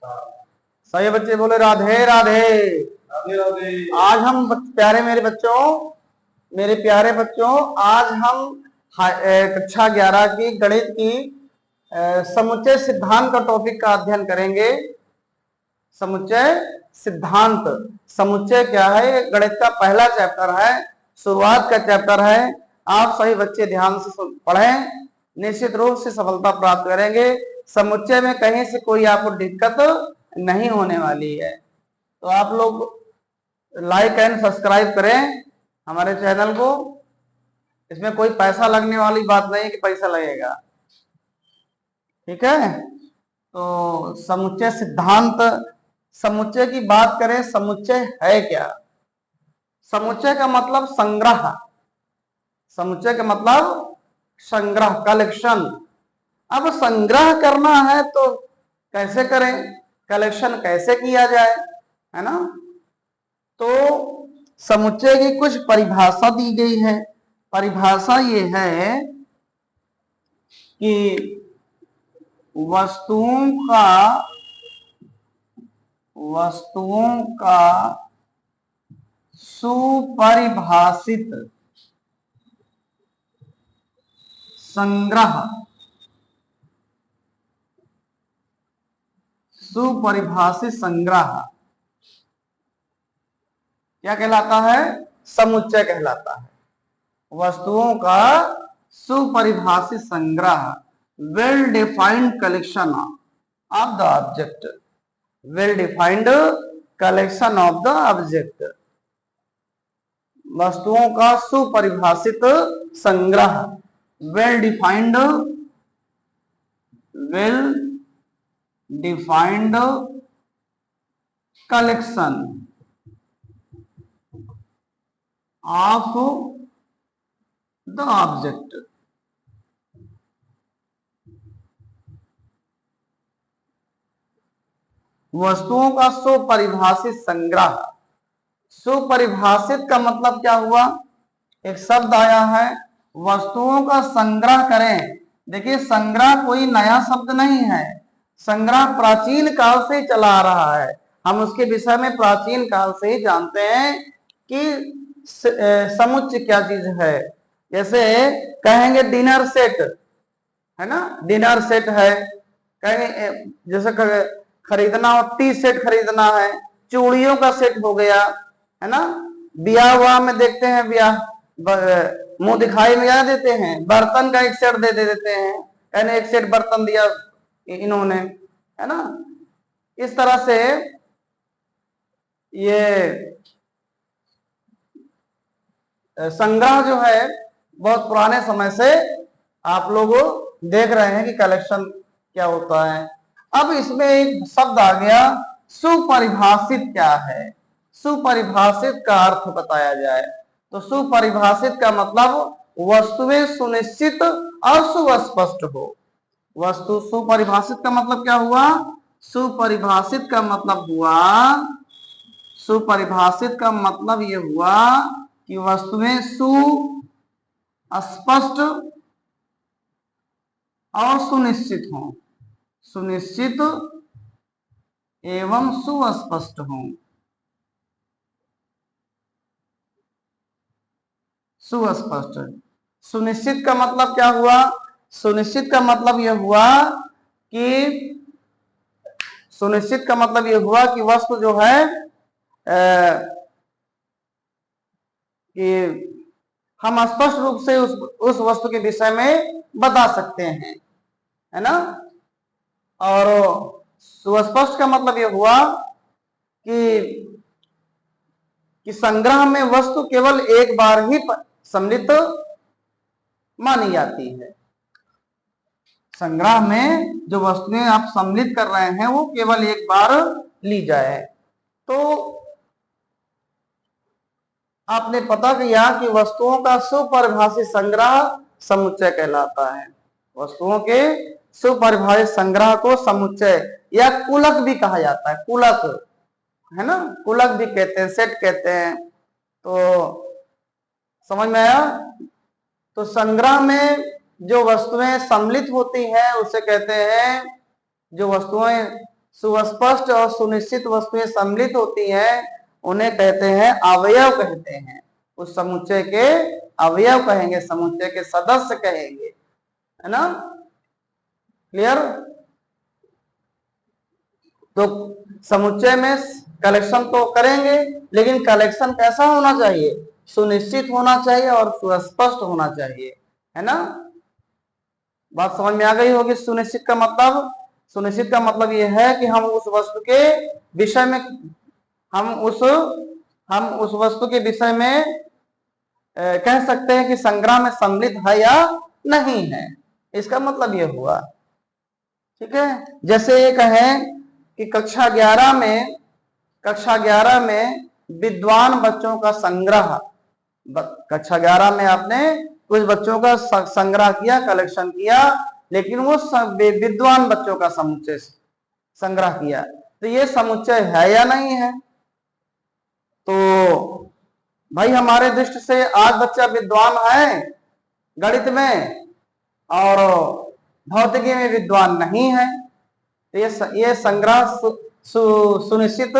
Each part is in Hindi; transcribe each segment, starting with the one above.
सभी बच्चे बोले राधे राधे। राधे राधे। आज हम मेरे प्यारे बच्चों, आज हम कक्षा 11 की गणित की समुच्चय सिद्धांत का टॉपिक का अध्ययन करेंगे। समुच्चय सिद्धांत, समुच्चय क्या है? ये गणित का पहला चैप्टर है, शुरुआत का चैप्टर है। आप सभी बच्चे ध्यान से पढ़ें, निश्चित रूप से सफलता प्राप्त करेंगे। समुच्चय में कहीं से कोई आपको दिक्कत नहीं होने वाली है। तो आप लोग लाइक एंड सब्सक्राइब करें हमारे चैनल को। इसमें कोई पैसा लगने वाली बात नहीं है कि पैसा लगेगा, ठीक है। तो समुच्चय सिद्धांत, समुच्चय की बात करें, समुच्चय है क्या? समुच्चय का मतलब संग्रह, समुच्चय का मतलब संग्रह, कलेक्शन। अब संग्रह करना है तो कैसे करें, कलेक्शन कैसे किया जाए, है ना। तो समुच्चय की कुछ परिभाषा दी गई है। परिभाषा ये है कि वस्तुओं का सुपरिभाषित संग्रह, सुपरिभाषित संग्रह क्या कहलाता है? समुच्चय कहलाता है। वस्तुओं का सुपरिभाषित संग्रह, well defined collection of the object, well defined collection of the object. वस्तुओं का सुपरिभाषित संग्रह, well defined collection of the object. वस्तुओं का सुपरिभाषित संग्रह। सुपरिभाषित का मतलब क्या हुआ? एक शब्द आया है, वस्तुओं का संग्रह करें। देखिए, संग्रह कोई नया शब्द नहीं है, संग्रह प्राचीन काल से चला आ रहा है। हम उसके विषय में प्राचीन काल से ही जानते हैं कि समुच्चय क्या चीज है। जैसे कहेंगे डिनर सेट, है ना, डिनर सेट है। कहेंगे जैसे खरीदना हो, टी सेट खरीदना है, चूड़ियों का सेट हो गया, है ना। ब्याह हुआ में देखते हैं, ब्याह मुंह दिखाई में क्या देते हैं? बर्तन का एक सेट दे देते हैं, यानी एक सेट बर्तन दिया इन्होंने, है ना। इस तरह से ये संग्रह जो है बहुत पुराने समय से आप लोग देख रहे हैं कि कलेक्शन क्या होता है। अब इसमें एक शब्द आ गया, सुपरिभाषित क्या है? सुपरिभाषित का अर्थ बताया जाए तो सुपरिभाषित का मतलब वस्तुएं सुनिश्चित और सुस्पष्ट हो। वस्तु सुपरिभाषित का मतलब क्या हुआ? सुपरिभाषित का मतलब हुआ, सुपरिभाषित का मतलब यह हुआ कि वस्तुएं सुस्पष्ट और सुनिश्चित हों, सुनिश्चित एवं सुस्पष्ट हों। सुस्पष्ट, सुनिश्चित का मतलब क्या हुआ? सुनिश्चित का मतलब यह हुआ कि सुनिश्चित का मतलब यह हुआ कि वस्तु जो है कि हम स्पष्ट रूप से उस वस्तु के विषय में बता सकते हैं, है ना। और सुस्पष्ट का मतलब यह हुआ कि संग्रह में वस्तु केवल एक बार ही सम्मिलित मानी जाती है। संग्रह में जो वस्तुएं आप सम्मिलित कर रहे हैं वो केवल एक बार ली जाए। तो आपने पता किया कि वस्तुओं का सुपरिभाषित संग्रह समुच्चय कहलाता है। वस्तुओं के सुपरिभाषित संग्रह को समुच्चय या कुलक भी कहा जाता है। कुलक, है ना, कुलक भी कहते हैं, सेट कहते हैं। तो समझ में आया? तो संग्रह में जो वस्तुएं सम्मिलित होती हैं उसे कहते हैं, जो वस्तुएं सुस्पष्ट और सुनिश्चित वस्तुएं सम्मिलित होती हैं, उन्हें कहते हैं अवयव कहते हैं। उस समुच्चय के अवयव कहेंगे, समुच्चय के सदस्य कहेंगे, है ना। क्लियर। तो समुच्चय में कलेक्शन तो करेंगे, लेकिन कलेक्शन कैसा होना चाहिए? सुनिश्चित होना चाहिए और सुस्पष्ट होना चाहिए, है ना। बात समझ में आ गई होगी। सुनिश्चित का मतलब, सुनिश्चित का मतलब यह है कि हम उस वस्तु के विषय में, हम उस वस्तु के विषय में कह सकते हैं कि संग्रह में सम्मिलित है या नहीं है, इसका मतलब यह हुआ। ठीक है। जैसे ये कहें कि कक्षा 11 में विद्वान बच्चों का संग्रह, कक्षा 11 में आपने कुछ बच्चों का संग्रह किया, कलेक्शन किया, लेकिन वो विद्वान बच्चों का समुच्चय संग्रह किया, तो ये समुच्चय है या नहीं है? तो भाई हमारे दृष्टि से आज बच्चा विद्वान है गणित में और भौतिकी में विद्वान नहीं है, तो ये संग्रह सुनिश्चित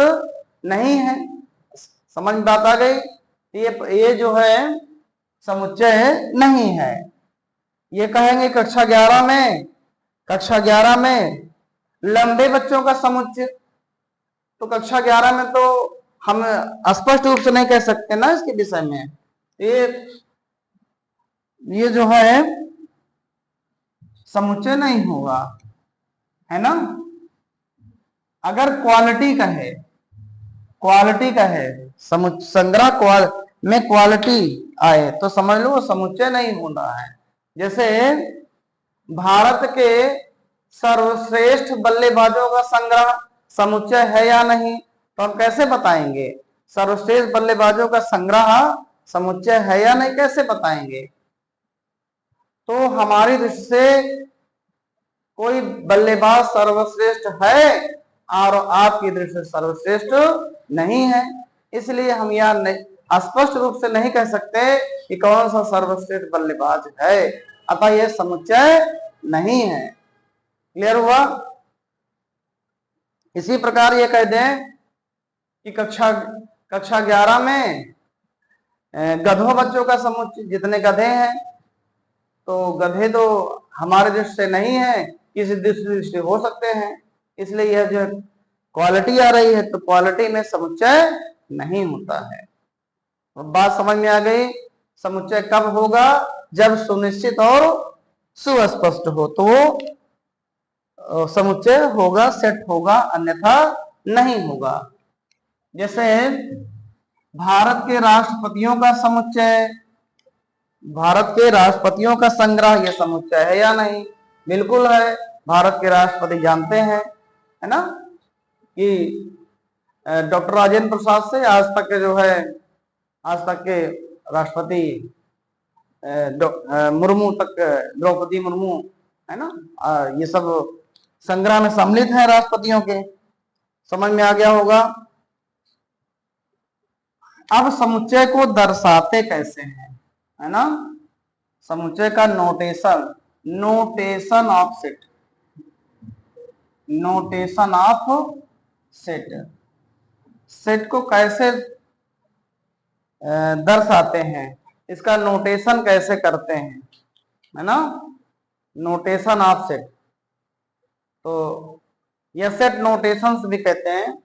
नहीं है। समझ में बात आ गई। ये जो है समुच्चय नहीं है। ये कहेंगे कक्षा 11 में लंबे बच्चों का समुच्चय, तो कक्षा 11 में तो हम स्पष्ट रूप से नहीं कह सकते ना इसके विषय में। ये जो है समुच्चय नहीं होगा, है ना। अगर क्वालिटी कहे संग्रह में क्वालिटी आए तो समझ लो समुच्चय नहीं होना है। जैसे भारत के सर्वश्रेष्ठ बल्लेबाजों का संग्रह समुच्चय है या नहीं, तो हम कैसे बताएंगे? सर्वश्रेष्ठ बल्लेबाजों का संग्रह समुच्चय है या नहीं, कैसे बताएंगे? तो हमारी दृष्टि से कोई बल्लेबाज सर्वश्रेष्ठ है और आपकी दृष्टि से सर्वश्रेष्ठ नहीं है, इसलिए हम यहाँ स्पष्ट रूप से नहीं कह सकते कि कौन सा सर्वश्रेष्ठ बल्लेबाज है, अतः यह समुच्चय नहीं है। क्लियर हुआ। इसी प्रकार ये कह दें कि कक्षा 11 में गधों बच्चों का समुच्चय, जितने गधे हैं, तो गधे तो हमारे दृष्टि से नहीं है, किसी दृष्टि हो सकते हैं, इसलिए यह जो क्वालिटी आ रही है तो क्वालिटी में समुच्चय नहीं होता है। तो बात समझ में आ गई। समुच्चय कब होगा? जब सुनिश्चित और सुस्पष्ट हो तो वो समुच्चय होगा, सेट होगा, अन्यथा नहीं होगा। जैसे भारत के राष्ट्रपतियों का समुच्चय, भारत के राष्ट्रपतियों का संग्रह, यह समुच्चय है या नहीं? बिल्कुल है। भारत के राष्ट्रपति जानते हैं, है ना, कि डॉक्टर राजेंद्र प्रसाद से आज तक के राष्ट्रपति मुर्मू तक, द्रौपदी मुर्मू, है ना, ये सब संग्रह में सम्मिलित हैं राष्ट्रपतियों के। समझ में आ गया होगा। अब समुच्चय को दर्शाते कैसे हैं, है ना। समुच्चय का नोटेशन ऑफ सेट को कैसे दर्शाते हैं, इसका नोटेशन कैसे करते हैं, है ना। नोटेशन ऑफ सेट, तो यह सेट नोटेशंस भी कहते हैं,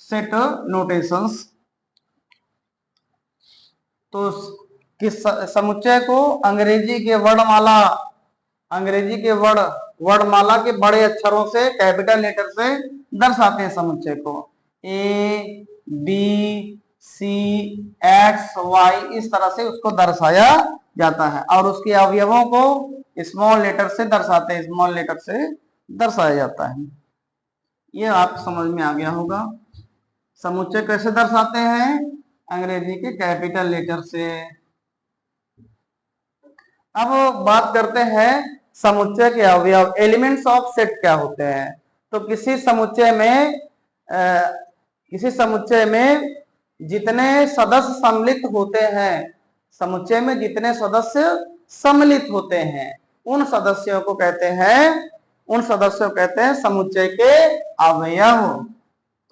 सेट नोटेशंस। तो किस समुच्चय को अंग्रेजी के वर्णमाला के बड़े अक्षरों से, कैपिटल लेटर से दर्शाते हैं समुच्चय को। A B C X Y इस तरह से उसको दर्शाया जाता है, और उसके अवयवों को स्मॉल लेटर से दर्शाया जाता है। ये आप समझ में आ गया होगा। समुच्चय कैसे दर्शाते हैं? अंग्रेजी के कैपिटल लेटर से। अब बात करते हैं समुच्चय के अवयव, एलिमेंट्स ऑफ सेट क्या होते हैं। तो किसी समुच्चय में जितने सदस्य सम्मिलित होते हैं, समुच्चय में जितने सदस्य सम्मिलित होते हैं, उन सदस्यों को कहते हैं उन सदस्यों को कहते हैं समुच्चय के अवयव।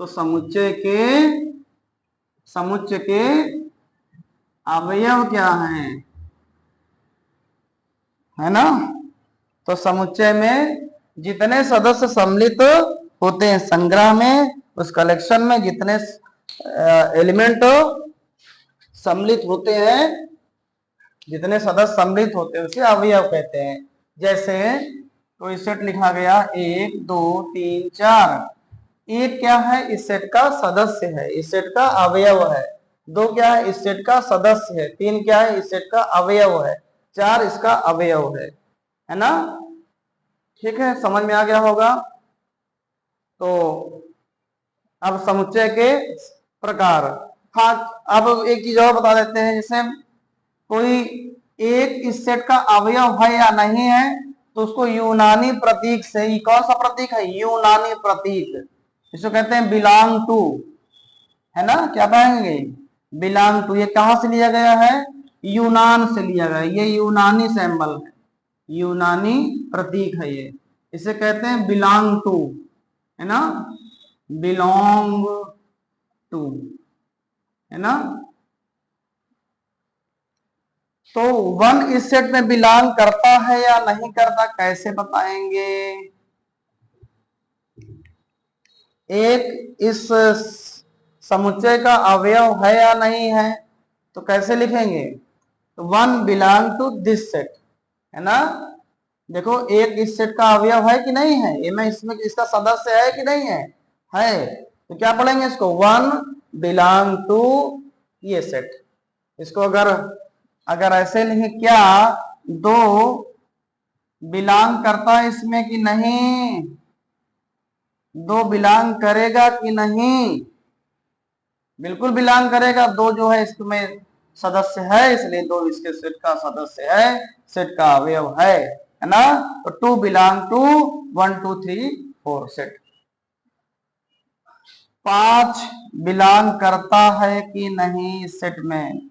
तो समुच्चय के अवयव क्या हैं, है ना। तो समुच्चय में जितने सदस्य सम्मिलित होते हैं संग्रह में, उस कलेक्शन में जितने एलिमेंट सम्मिलित होते हैं, जितने सदस्य सम्मिलित होते हैं उसे अवयव कहते हैं। जैसे कोई सेट लिखा गया 1 2 3 4, एक क्या है, इस सेट का सदस्य है, इस सेट का अवयव है। 2 क्या है, इस सेट का सदस्य है। 3 क्या है, इस सेट का अवयव है। 4 इसका अवयव है ना। ठीक है, समझ में आ गया होगा। तो अब समुच्चय के प्रकार। हाँ, अब एक चीज और बता देते हैं, जैसे कोई एक इस सेट का अवयव है या नहीं है, तो उसको यूनानी प्रतीक से, ये कौन सा प्रतीक है, यूनानी प्रतीक, इसको कहते हैं बिलोंग टू, है ना। क्या पाएंगे, बिलोंग टू। ये कहां से लिया गया है, यूनान से लिया गया है। ये यूनानी सिंबल है, यूनानी प्रतीक है ये, इसे कहते हैं बिलोंग टू, है ना, बिलोंग टू, है ना। तो 1 इस सेट में बिलोंग करता है या नहीं करता, कैसे बताएंगे। एक इस समुच्चय का अवयव है या नहीं है, तो कैसे लिखेंगे, 1 बिलोंग टू दिस सेट, है ना। देखो, एक इस सेट का अवयव है कि नहीं है, ये में इसमें इसका सदस्य है कि नहीं है। तो क्या पढ़ेंगे इसको, 1 बिलोंग टू ये सेट। इसको अगर ऐसे नहीं, क्या 2 बिलोंग करता है इसमें कि नहीं, 2 बिलोंग करेगा कि नहीं, बिल्कुल बिलोंग करेगा। 2 जो है इसमें सदस्य है, इसलिए 2 इसके सेट का सदस्य है, सेट का अवयव है ना। तो 2 बिलोंग टू 1 2 3 4 सेट। 5 बिलोंग करता है कि नहीं इस सेट में,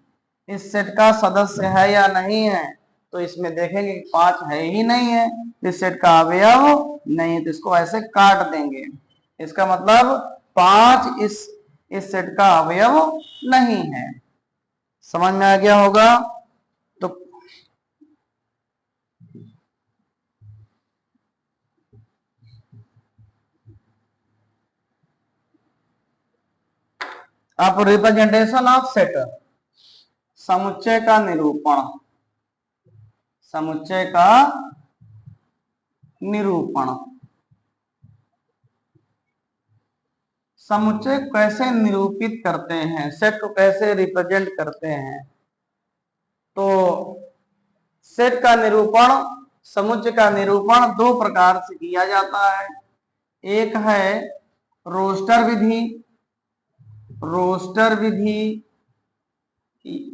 इस सेट का सदस्य है या नहीं है, तो इसमें देखेंगे 5 है ही नहीं है, इस सेट का अवयव नहीं है, तो इसको ऐसे काट देंगे। इसका मतलब 5 इस सेट का अवयव नहीं है। समझ में आ गया होगा। तो अब रिप्रेजेंटेशन ऑफ सेट, समुच्चय का निरूपण, समुच्चय का निरूपण। समुच्चय कैसे निरूपित करते हैं, सेट को कैसे रिप्रेजेंट करते हैं। तो सेट का निरूपण, समुच्चय का निरूपण 2 प्रकार से किया जाता है। एक है रोस्टर विधि, रोस्टर विधि,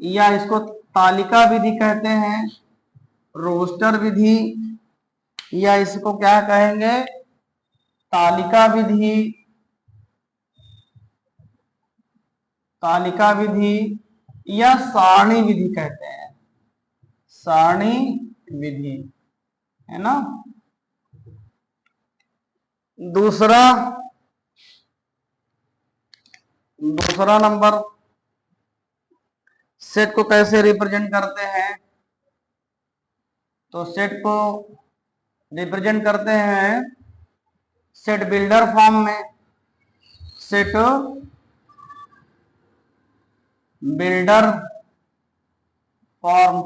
या इसको तालिका विधि कहते हैं, रोस्टर विधि, या इसको क्या कहेंगे, तालिका विधि, तालिका विधि, या सारणी विधि कहते हैं, सारणी विधि, है ना। दूसरा नंबर, सेट को कैसे रिप्रेजेंट करते हैं। तो सेट को रिप्रेजेंट करते हैं सेट बिल्डर फॉर्म में, सेट बिल्डर फॉर्म,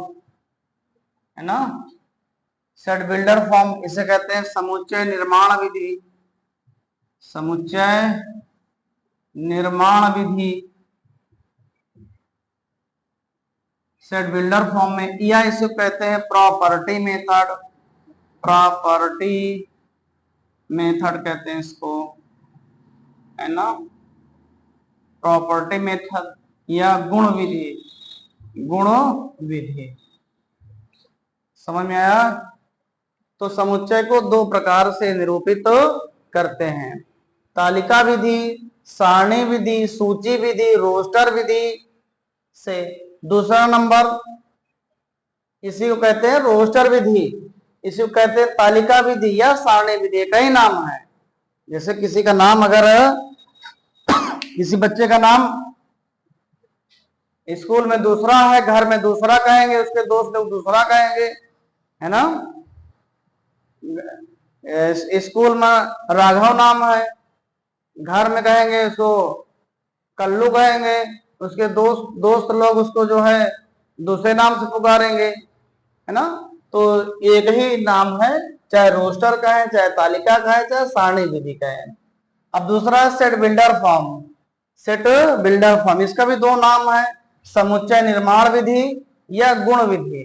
है ना। सेट बिल्डर फॉर्म, इसे कहते हैं समुच्चय निर्माण विधि, समुच्चय निर्माण विधि, सेट बिल्डर फॉर्म में, या इसे कहते हैं प्रॉपर्टी मेथड, प्रॉपर्टी मेथड कहते हैं इसको, है ना, प्रॉपर्टी मेथड या गुण विधि, गुण विधि। समझ में आया। तो समुच्चय को 2 प्रकार से निरूपित करते हैं, तालिका विधि, सारणी विधि, सूची विधि, रोस्टर विधि से। दूसरा नंबर, इसी को कहते हैं रोस्टर विधि, इसे कहते हैं तालिका विधि या सारणी विधि, कई नाम है। जैसे किसी का नाम, अगर किसी बच्चे का नाम स्कूल में दूसरा है, घर में दूसरा कहेंगे, उसके दोस्त लोग दूसरा कहेंगे, है ना। स्कूल में राघव नाम है, घर में कहेंगे उसको कल्लू कहेंगे, उसके दोस्त लोग उसको जो है दूसरे नाम से पुकारेंगे, है ना। तो एक ही नाम है, चाहे रोस्टर का है, चाहे तालिका का है, चाहे सारणी विधि का है। अब दूसरा है set builder form. Set builder form, इसका भी दो नाम है, समुच्चय निर्माण विधि या गुण विधि,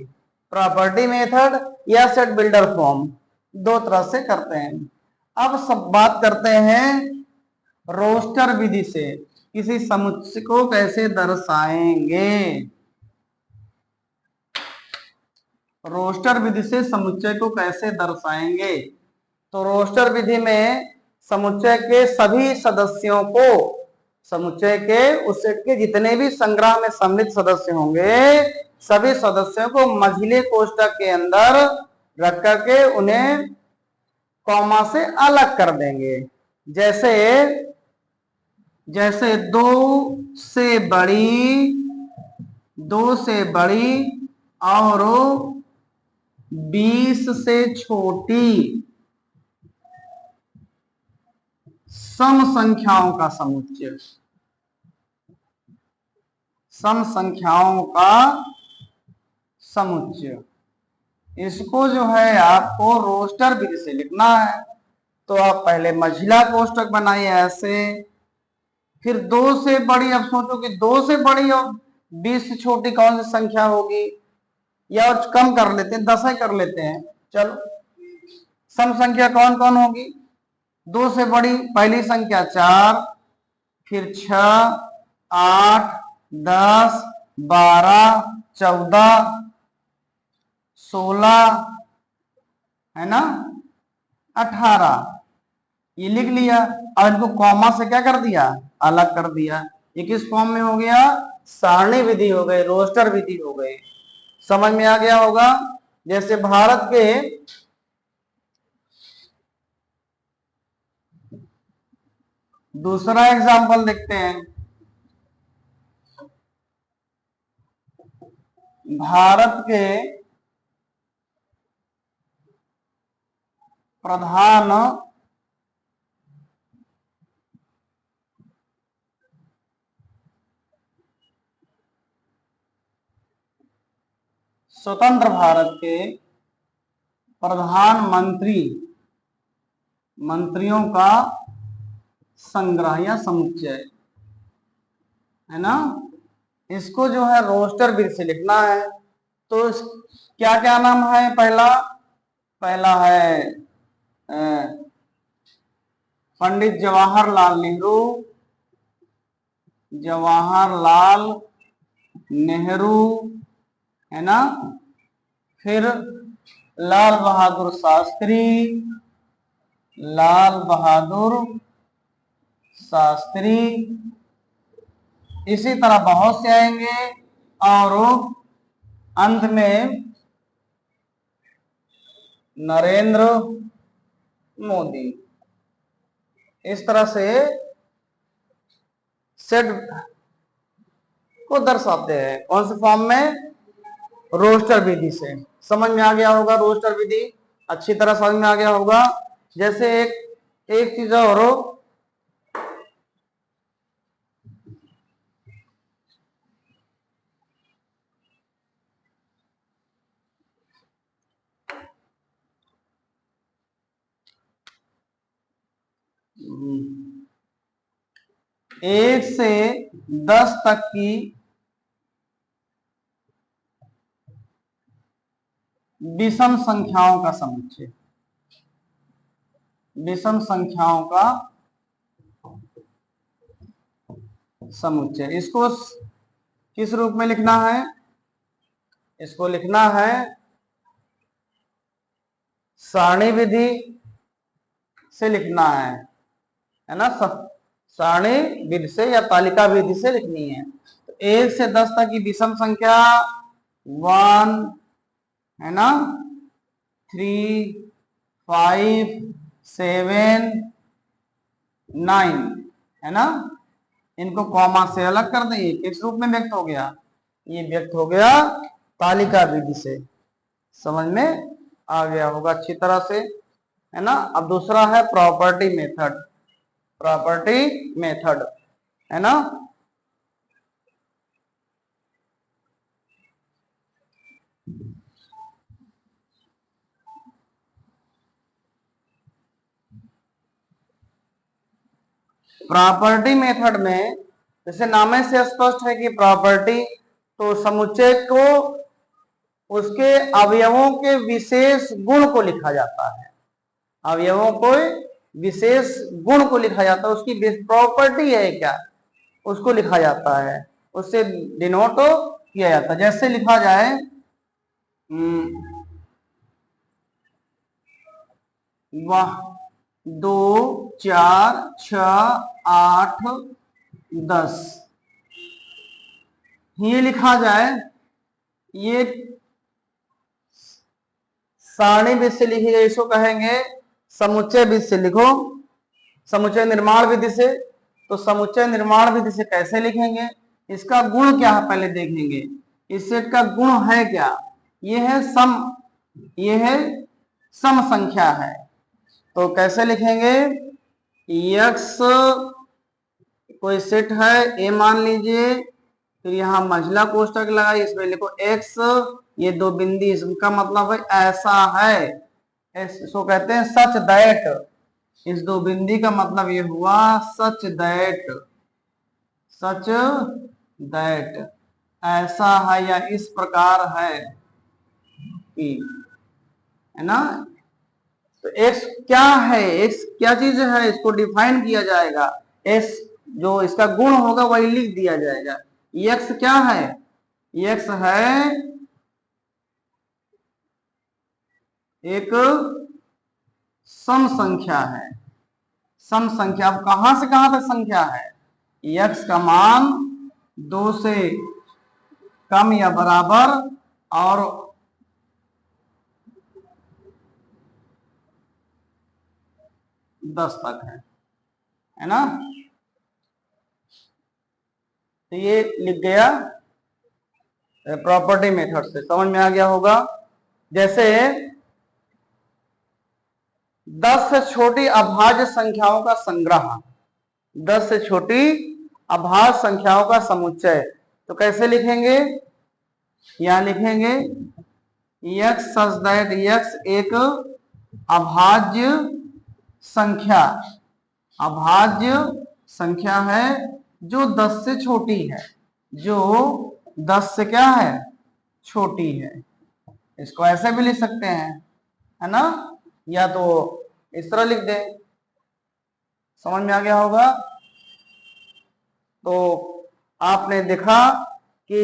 प्रॉपर्टी मेथड या सेट बिल्डर फॉर्म, दो तरह से करते हैं। अब सब बात करते हैं रोस्टर विधि से, किसी समुच्चय को कैसे दर्शाएंगे। रोस्टर विधि से समुच्चय को कैसे दर्शाएंगे। तो रोस्टर विधि में समुच्चय के सभी सदस्यों को, समुच्चय के उस सेट के जितने भी संग्रह में सम्मिलित सदस्य होंगे, सभी सदस्यों को मझिले कोष्ठक के अंदर रख करके उन्हें कॉमा से अलग कर देंगे। जैसे जैसे दो से बड़ी और 20 से छोटी सम संख्याओं का समुच्चय, सम संख्याओं का समुच्चय, इसको जो है आपको रोस्टर विधि से लिखना है। तो आप पहले मझिला कोष्ठक बनाइए ऐसे, फिर दो से बड़ी, अब सोचो कि दो से बड़ी और 20 से छोटी कौन सी संख्या होगी, या और कम कर लेते हैं, 10 कर लेते हैं, चलो। सम संख्या कौन कौन होगी, दो से बड़ी पहली संख्या 4, फिर 6, 8, 10, 12, 14, 16, है ना, 18, ये लिख लिया। और इनको कॉमा से क्या कर दिया, अलग कर दिया। ये किस फॉर्म में हो गया, सारणी विधि हो गई, रोस्टर विधि हो गई। समझ में आ गया होगा। जैसे भारत के दूसरा एग्जांपल देखते हैं। भारत के प्रधान स्वतंत्र भारत के प्रधानमंत्री, मंत्रियों का संग्रह या समुच्चय, है ना, इसको जो है रोस्टर विधि से लिखना है। तो क्या क्या नाम है, पहला है पंडित जवाहरलाल नेहरू, है ना। फिर लाल बहादुर शास्त्री, इसी तरह बहुत से आएंगे। और अंत में नरेंद्र मोदी। इस तरह से सेट को दर्शाते हैं, कौन से फॉर्म में, रोस्टर विधि से। समझ में आ गया होगा रोस्टर विधि, अच्छी तरह समझ में आ गया होगा। जैसे एक चीज और, एक से 10 तक की विषम संख्याओं का समुच्चय, विषम संख्याओं का समुच्चय, इसको किस रूप में लिखना है, इसको लिखना है सारणी विधि से लिखना है ना, सारणी विधि से या तालिका विधि से लिखनी है। तो 1 से 10 तक की विषम संख्या 1, है ना, 3 5 7 9 है ना। इनको कॉमा से अलग कर दें, ये किस रूप में व्यक्त हो गया, ये व्यक्त हो गया तालिका विधि से। समझ में आ गया होगा अच्छी तरह से, है ना। अब दूसरा है प्रॉपर्टी मेथड, प्रॉपर्टी मेथड, है ना। प्रॉपर्टी मेथड में जैसे नाम से स्पष्ट है कि प्रॉपर्टी, तो समुच्चय को उसके अवयवों के विशेष गुण को लिखा जाता है, अवयवों को विशेष गुण को लिखा जाता है, उसकी प्रॉपर्टी है क्या उसको लिखा जाता है, उससे डिनोट किया जाता है। जैसे लिखा जाए वाह 2 4 6 8 10, ये लिखा जाए, ये सारणी विधि से लिखी गई, इसको कहेंगे समुच्चय विधि से लिखो, समुच्चय निर्माण विधि से। तो समुच्चय निर्माण विधि से कैसे लिखेंगे, इसका गुण क्या है पहले देखेंगे, इस सेट का गुण है क्या, ये है सम, ये है सम संख्या है। तो कैसे लिखेंगे, x कोई सेट है ए मान लीजिए, फिर यहाँ महिला कोष्टक लगाई, इसमें लिखो x, ये दो बिंदी, इसका मतलब है ऐसा है, इसको कहते हैं सच दैट, इस दो बिंदी का मतलब ये हुआ सच दैट, सच दैट ऐसा है या इस प्रकार है कि, है ना। तो x क्या है, x क्या चीज है, इसको डिफाइन किया जाएगा, s जो इसका गुण होगा वही लिख दिया जाएगा। x क्या है, x है एक सम संख्या है, सम संख्या। अब कहां से कहां तक संख्या है, x का मान 2 से कम या बराबर और 10 तक है ना। तो ये लिख गया प्रॉपर्टी मेथड से, समझ में आ गया होगा। जैसे 10 से छोटी अभाज्य संख्याओं का संग्रह, 10 से छोटी अभाज्य संख्याओं का समुच्चय, तो कैसे लिखेंगे, यहां लिखेंगे x सच दैट x एक अभाज्य संख्या, अभाज्य संख्या है जो 10 से छोटी है, जो 10 से क्या है, छोटी है। इसको ऐसे भी लिख सकते हैं, है ना, या तो इस तरह लिख दे, समझ में आ गया होगा। तो आपने देखा कि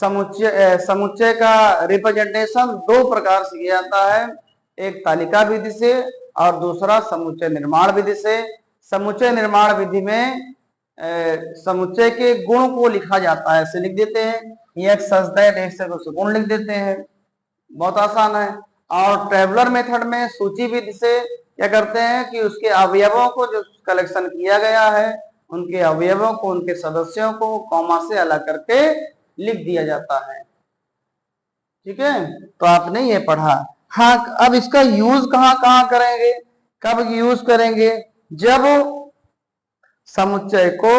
समुच्चय का रिप्रेजेंटेशन दो प्रकार से किया जाता है, एक तालिका विधि से और दूसरा समुच्चय निर्माण विधि से। समुच्चय निर्माण विधि में समुच्चय के गुण को लिखा जाता है, ऐसे लिख देते हैं, एक सच दैट, एक से गुण लिख देते हैं, बहुत आसान है। और ट्रेवलर मेथड में सूची विधि से क्या करते हैं कि उसके अवयवों को जो कलेक्शन किया गया है, उनके अवयवों को, उनके सदस्यों को कॉमा से अलग करके लिख दिया जाता है। ठीक है, तो आपने ये पढ़ा। हाँ, अब इसका यूज कहां कहां करेंगे, कब यूज करेंगे, जब समुच्चय को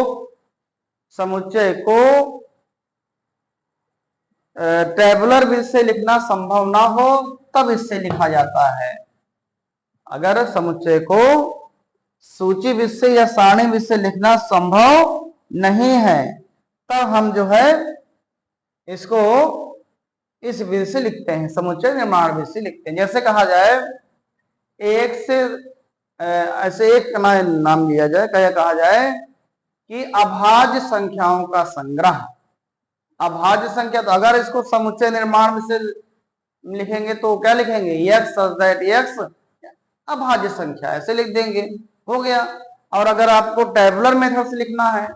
टेबुलर विधि से लिखना संभव ना हो तब इससे लिखा जाता है। अगर समुच्चय को सूची विधि से या सारणी विधि से लिखना संभव नहीं है तब हम जो है इसको इस विधि से लिखते हैं, समुच्चय निर्माण विधि से लिखते हैं। जैसे कहा जाए एक से ऐसे एक का नाम लिया जाए, क्या कहा जाए कि अभाज्य संख्याओं का संग्रह, अभाज्य संख्या। तो अगर इसको समुच्चय निर्माण से लिखेंगे तो क्या लिखेंगे, x सच दैट x अभाज्य संख्या, ऐसे लिख देंगे, हो गया। और अगर आपको टेबुलर मेथड से लिखना है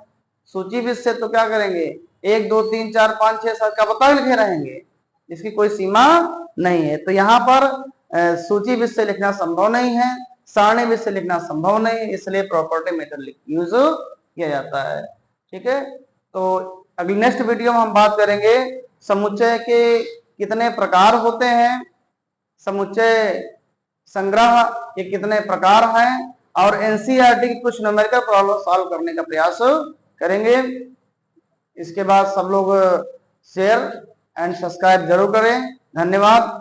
सूची विधि से, तो क्या करेंगे, 1 2 3 4 5 6 7 का पता लिखे रहेंगे, इसकी कोई सीमा नहीं है। तो यहाँ पर सूची विषय लिखना संभव नहीं है, सारणी विषय लिखना संभव नहीं है, इसलिए प्रॉपर्टी मेथड यूज किया जाता है। ठीक है, तो अगली नेक्स्ट वीडियो में हम बात करेंगे समुच्चय के कितने प्रकार होते हैं, समुच्चय संग्रह के कितने प्रकार हैं, और एनसीईआरटी की कुछ न्यूमेरिकल प्रॉब्लम सॉल्व करने का प्रयास करेंगे। इसके बाद सब लोग शेयर एंड सब्सक्राइब जरूर करें। धन्यवाद।